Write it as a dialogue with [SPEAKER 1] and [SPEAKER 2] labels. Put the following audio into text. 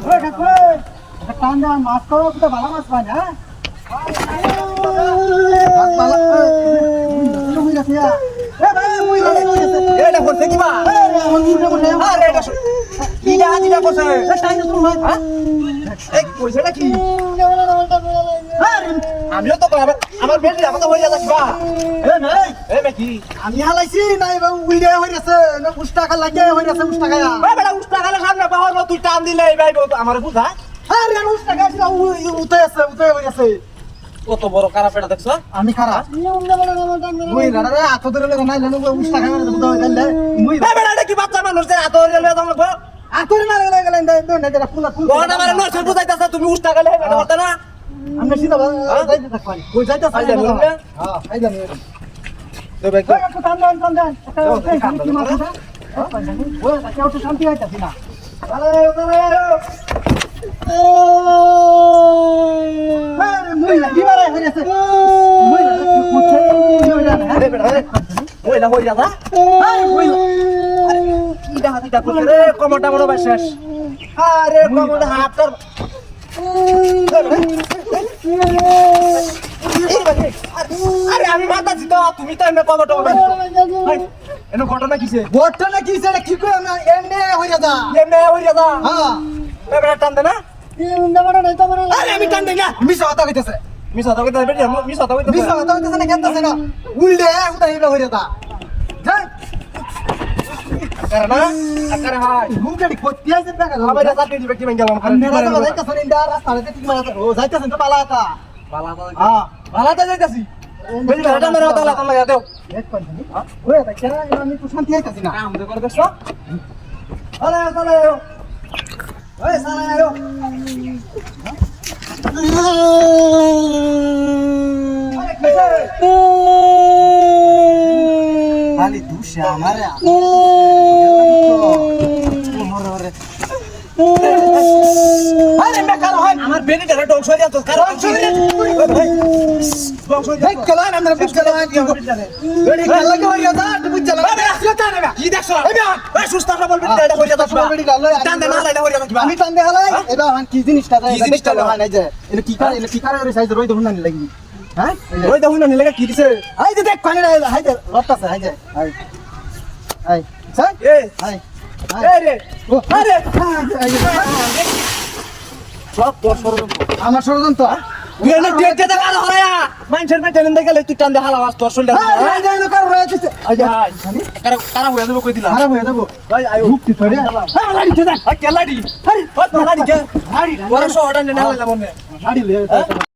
[SPEAKER 1] ওই কাকু একটা টান দাও মাছ তো তো ভালো মাছ পায় না মাছ ভালো মুই না দিয়া এ ভাই মুই না
[SPEAKER 2] এটা করতে কি বা
[SPEAKER 1] আমার মুড়ে মুড়ে
[SPEAKER 2] আরে এটা কিটা হাতিটা করছে
[SPEAKER 1] এ টান তো ভাই
[SPEAKER 2] এই কইছেটা কি আমিও তো আমার বেটি আমাকে হইয়া যাচ্ছিবা
[SPEAKER 1] এ নাই
[SPEAKER 2] এ মেকি
[SPEAKER 1] আমি হালাইছি নাই উইডে হই গেছে না 20 টাকা লাগে হই গেছে 20 টাকা
[SPEAKER 2] ভাই বেটা উস্তা গেলে সামনে পাওয়ার তুই টান দিলে ভাই আমার বুঝা
[SPEAKER 1] আরে 20 টাকা ছিল উঠে আছে উঠে হই গেছে
[SPEAKER 2] কত বড় কারা পেটা দেখছো
[SPEAKER 1] আমি খারাপ মুই রাড়া আতো ধরে লাগা নাই জানো 20 টাকা মেরে বুঝা হই গেল মুই
[SPEAKER 2] ভাই বেটা এটা কি বাচ্চা মানুষ যে এত রেলে দাম লাগবে
[SPEAKER 1] আতো না লাগা গেল না এটা ফুল ফুল
[SPEAKER 2] কোন আমার নরসের বুঝাইতাছ তুমি উস্তা গেলে বেটা করতে না
[SPEAKER 1] আমরা সিধা যাইতে থাকবাই কই যাইতে
[SPEAKER 2] আই জানি না
[SPEAKER 1] হ্যাঁ আই জানি
[SPEAKER 2] তো ভাই
[SPEAKER 1] ওই একটু টান দেন একটা শান্তি মাছ ওটা ওই একটা একটু শান্তি হইতাছি না আরে মুই লাগি মারা হই গেছে মুই লাগি কোথায়
[SPEAKER 2] আরে বেটা আরে ওই না হই যাবা
[SPEAKER 1] আরে মুই
[SPEAKER 2] আরে কিটা হাতিটা করছে রে কমরটা মনে হয় শেষ আরে কমরটা হাতটার আরে আমি মাতাছি তো তুমি তো এমনি কমরটা এনো ঘটনা কিছে
[SPEAKER 1] ঘটনা কি সেটা কি কই আমরা এমনে হই যা
[SPEAKER 2] এমনি হই যাবা
[SPEAKER 1] হ্যাঁ
[SPEAKER 2] বেটা টান দে না আরে আমি টান দেই না
[SPEAKER 1] মিছা কথা কইতেছে
[SPEAKER 2] মিস কথা কইতে বেটি মিস কথা কইতে
[SPEAKER 1] মিছা কথা কইতেছে না কেনতেছে না উল্টে উঠাই হই যা যাই
[SPEAKER 2] করে না আকারে হাই
[SPEAKER 1] মুখে কইতে আছে দেখা
[SPEAKER 2] আবার যা চাটি দিবে কি মাইঙ্গা মাম করে
[SPEAKER 1] মেরা তো যাইতাছে না ইন্ডা রাস্তাতে ঠিক মারা ও যাইতাছে তো পালাতা
[SPEAKER 2] বালা তো
[SPEAKER 1] হ্যাঁ
[SPEAKER 2] বালা তো যাইতাছি বেটি বেটা মেরা তো লাগা দেও
[SPEAKER 1] এক পানি ওই তা কেন আমি তো শান্তি হইতাছি না
[SPEAKER 2] কাম দে করে দেখছো আরে চলে ওই সালা আয়ো
[SPEAKER 1] খালি দুশা আমারে
[SPEAKER 2] আরে মে কালো হয় আমার বেনি ধরে ডং সরিয়া তো কারণ ভাই ডং সরিয়া
[SPEAKER 1] দেখ কেলা না আমরা বুঝ কেলা কি বেড়ি কেলা কে হইয়া দা তুই বুঝ কেলা
[SPEAKER 2] আরে আসলে টানে না কি দেখছো এই সুস্তাটা বলবি এটা হইয়া তো
[SPEAKER 1] বেড়ি লাল
[SPEAKER 2] টান দে না এটা হইয়া তো
[SPEAKER 1] আমি টান দে হালাই এটা হান কি জিনিসটা দেয় জিনিসটা হয় না যে এটা কি করে ওই সাইজ রই দেখুন না লাগি হ্যাঁ
[SPEAKER 2] ওই দেখুন না নিলে কি দিছে
[SPEAKER 1] আই যে দেখ কোনে হাই যে লটটাছে হাই যে হাই হাই স্যার
[SPEAKER 2] এ
[SPEAKER 1] হাই
[SPEAKER 2] এ রে
[SPEAKER 1] ও
[SPEAKER 2] আরে
[SPEAKER 1] সব তোর ষড়যন্ত্র আমার ষড়যন্ত্র
[SPEAKER 2] তুই না দেখতে দে কালো হয়া মাইনছেন মেটেন দেখলে তুই টান দে হালা ওয়াস তোর শুনলে
[SPEAKER 1] এই যে কার রয়েছে এই যে
[SPEAKER 2] কারা কারা হইয়া দেব কই দিলা
[SPEAKER 1] খারাপ হয়ে যাবো
[SPEAKER 2] ভাই আয়ো
[SPEAKER 1] মুক্তি ধরে
[SPEAKER 2] হ্যাঁ লাড়ি কে দা কেলাড়ি আরে ও লাড়ি কে লাড়ি ওরা শহরটা নেনা হইলা মনে
[SPEAKER 1] গাড়ি লয়ে